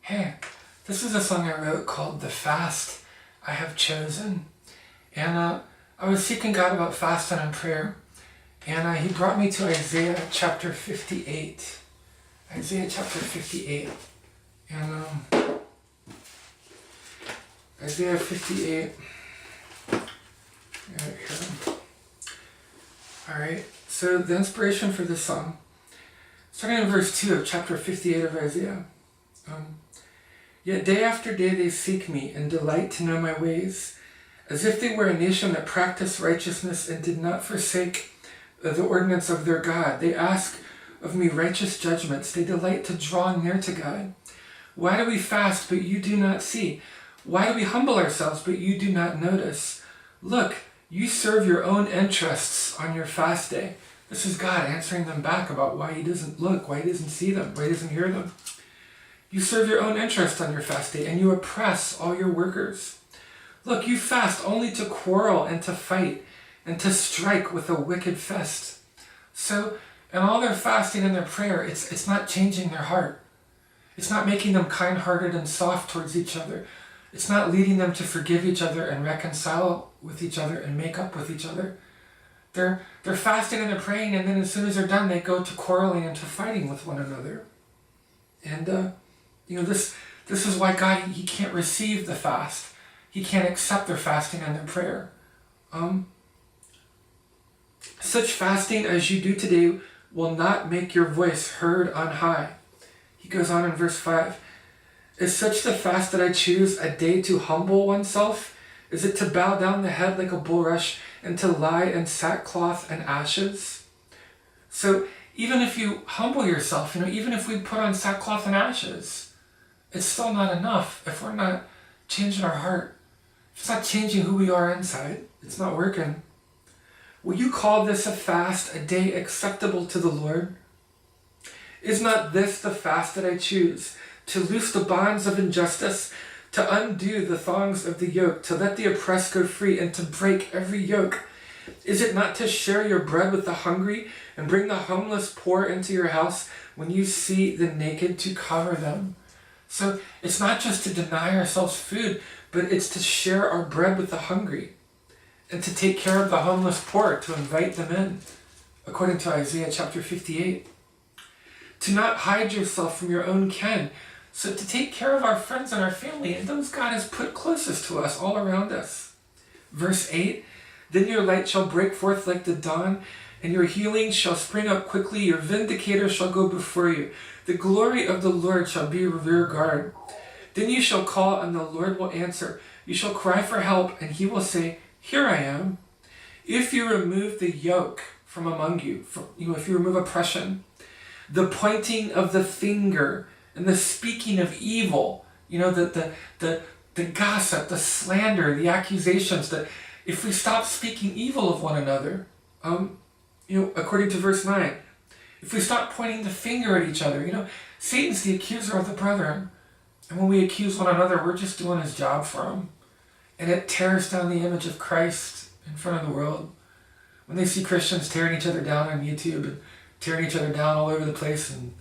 Hey, this is a song I wrote called The Fast I Have Chosen. And I was seeking God about fasting and prayer. And he brought me to Isaiah chapter 58. Isaiah chapter 58. And Isaiah 58. Right here. Alright, so the inspiration for this song, starting in verse 2 of chapter 58 of Isaiah. Yet day after day they seek me and delight to know my ways, as if they were a nation that practiced righteousness and did not forsake the ordinance of their God. They ask of me righteous judgments. They delight to draw near to God. Why do we fast, but you do not see? Why do we humble ourselves, but you do not notice? Look, you serve your own interests on your fast day. This is God answering them back about why he doesn't look, why he doesn't see them, why he doesn't hear them. You serve your own interest on your fast day, and you oppress all your workers. Look, you fast only to quarrel and to fight, and to strike with a wicked fist. So, in all their fasting and their prayer, it's not changing their heart. It's not making them kind-hearted and soft towards each other. It's not leading them to forgive each other and reconcile with each other and make up with each other. They're fasting and they're praying, and then as soon as they're done, they go to quarreling and to fighting with one another. And this is why God, he can't receive the fast. He can't accept their fasting and their prayer. Such fasting as you do today will not make your voice heard on high. He goes on in verse 5. Is such the fast that I choose, a day to humble oneself? Is it to bow down the head like a bulrush and to lie in sackcloth and ashes? So even if you humble yourself, even if we put on sackcloth and ashes, it's still not enough if we're not changing our heart. If it's not changing who we are inside, it's not working. Will you call this a fast, a day acceptable to the Lord? Is not this the fast that I choose? To loose the bonds of injustice, to undo the thongs of the yoke, to let the oppressed go free, and to break every yoke? Is it not to share your bread with the hungry, and bring the homeless poor into your house, when you see the naked to cover them? So it's not just to deny ourselves food, but it's to share our bread with the hungry, and to take care of the homeless poor, to invite them in, according to Isaiah chapter 58. To not hide yourself from your own kin, so to take care of our friends and our family, and those God has put closest to us, all around us. Verse 8, then your light shall break forth like the dawn, and your healing shall spring up quickly. Your vindicator shall go before you. The glory of the Lord shall be your rear guard. Then you shall call, and the Lord will answer. You shall cry for help, and he will say, here I am. If you remove the yoke from among you, if you remove oppression, the pointing of the finger, and the speaking of evil, the gossip, the slander, the accusations, that if we stop speaking evil of one another, according to verse 9, if we stop pointing the finger at each other, Satan's the accuser of the brethren. And when we accuse one another, we're just doing his job for him. And it tears down the image of Christ in front of the world. When they see Christians tearing each other down on YouTube and tearing each other down all over the place and,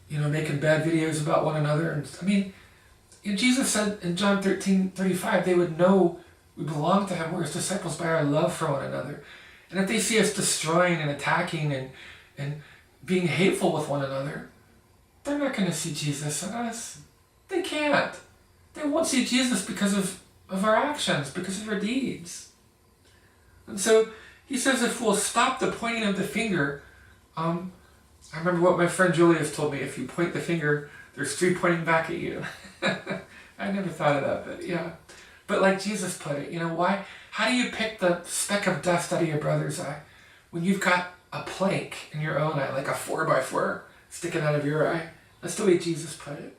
making bad videos about one another. And Jesus said in John 13:35, they would know we belong to him, we're his disciples, by our love for one another. And if they see us destroying and attacking and being hateful with one another, they're not going to see Jesus in us. They can't. They won't see Jesus because of our actions, because of our deeds. And so he says if we'll stop the pointing of the finger, I remember what my friend Julius told me, if you point the finger, there's three pointing back at you. I never thought of that, but yeah. But like Jesus put it, why? How do you pick the speck of dust out of your brother's eye when you've got a plank in your own eye, like a 4x4 sticking out of your eye? That's the way Jesus put it.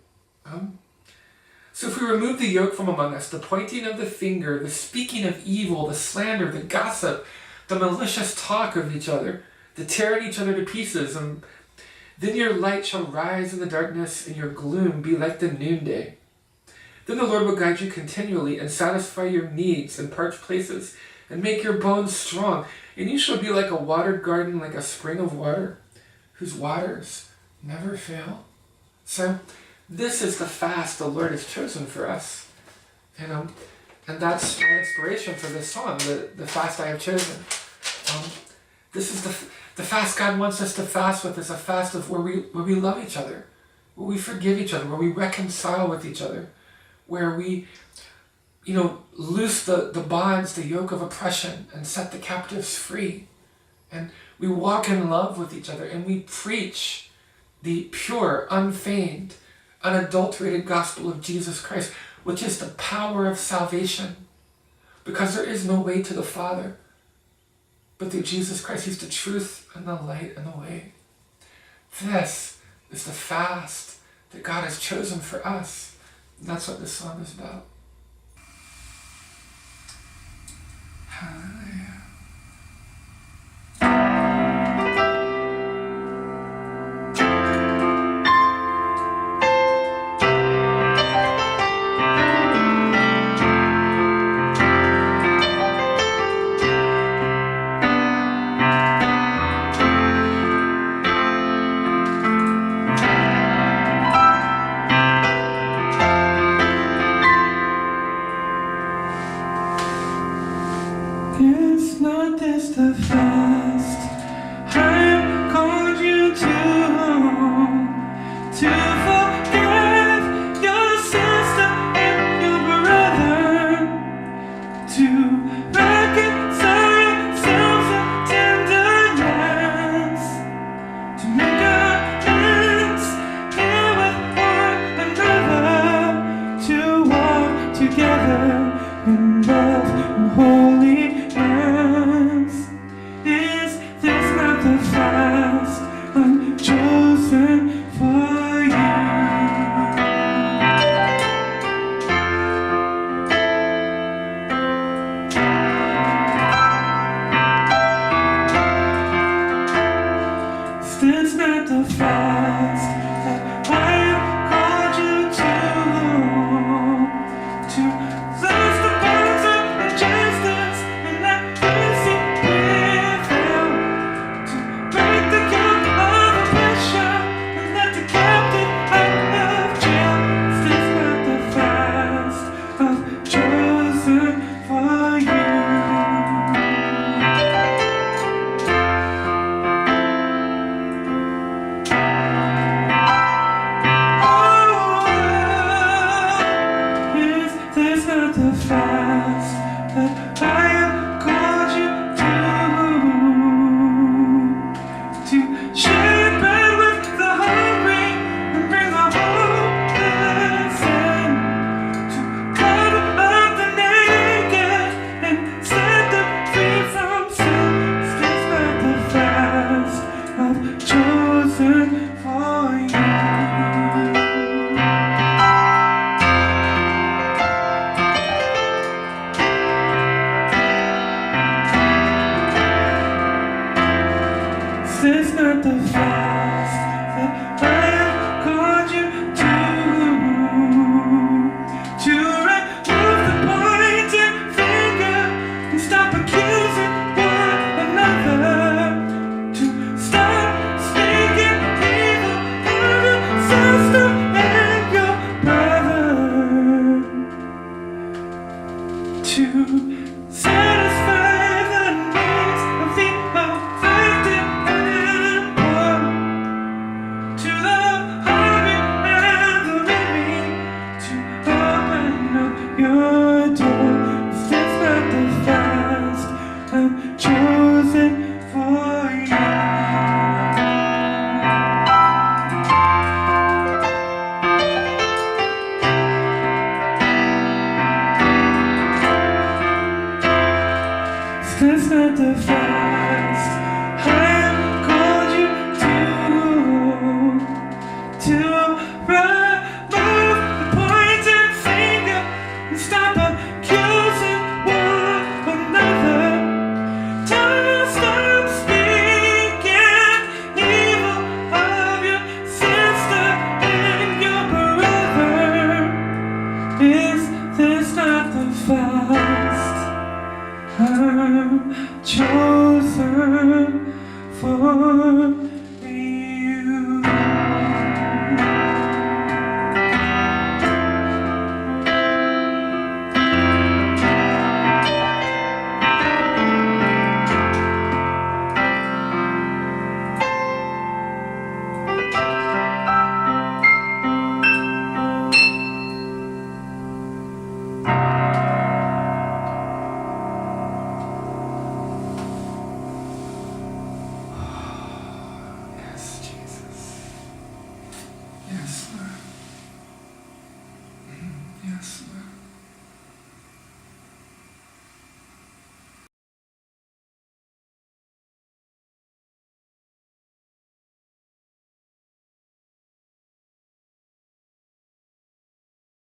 So if we remove the yoke from among us, the pointing of the finger, the speaking of evil, the slander, the gossip, the malicious talk of each other, the tearing each other to pieces, then your light shall rise in the darkness, and your gloom be like the noonday. Then the Lord will guide you continually, and satisfy your needs in parched places, and make your bones strong. And you shall be like a watered garden, like a spring of water, whose waters never fail. So This is the fast the Lord has chosen for us. And that's my inspiration for this song, the fast I have chosen. This is the fast God wants us to fast with, is a fast of where we love each other, where we forgive each other, where we reconcile with each other, where we, loose the bonds, the yoke of oppression, and set the captives free. And we walk in love with each other, and we preach the pure, unfeigned, unadulterated gospel of Jesus Christ, which is the power of salvation. Because there is no way to the Father but through Jesus Christ. He's the truth and the light and the way. This is the fast that God has chosen for us. And that's what this song is about. Hallelujah. Is not this the fast I called you to forgive your sister and your brother, to reconcile yourselves in tenderness, to make amends here with one another, to walk together in love and holy. Is this not the fast I'm chosen for you? Is this not the fast that I have called you to lose the bonds of injustice and let mercy prevail, to break the yoke of oppression and let the captive out of jail? Is this not the fast I've chosen for you? Is this not the fast that I have called you to share bread with the hungry and bring the hopeless in, to cover up the naked and set them free from sin? Is this not the fast I've chosen for you? Is this not the fast that I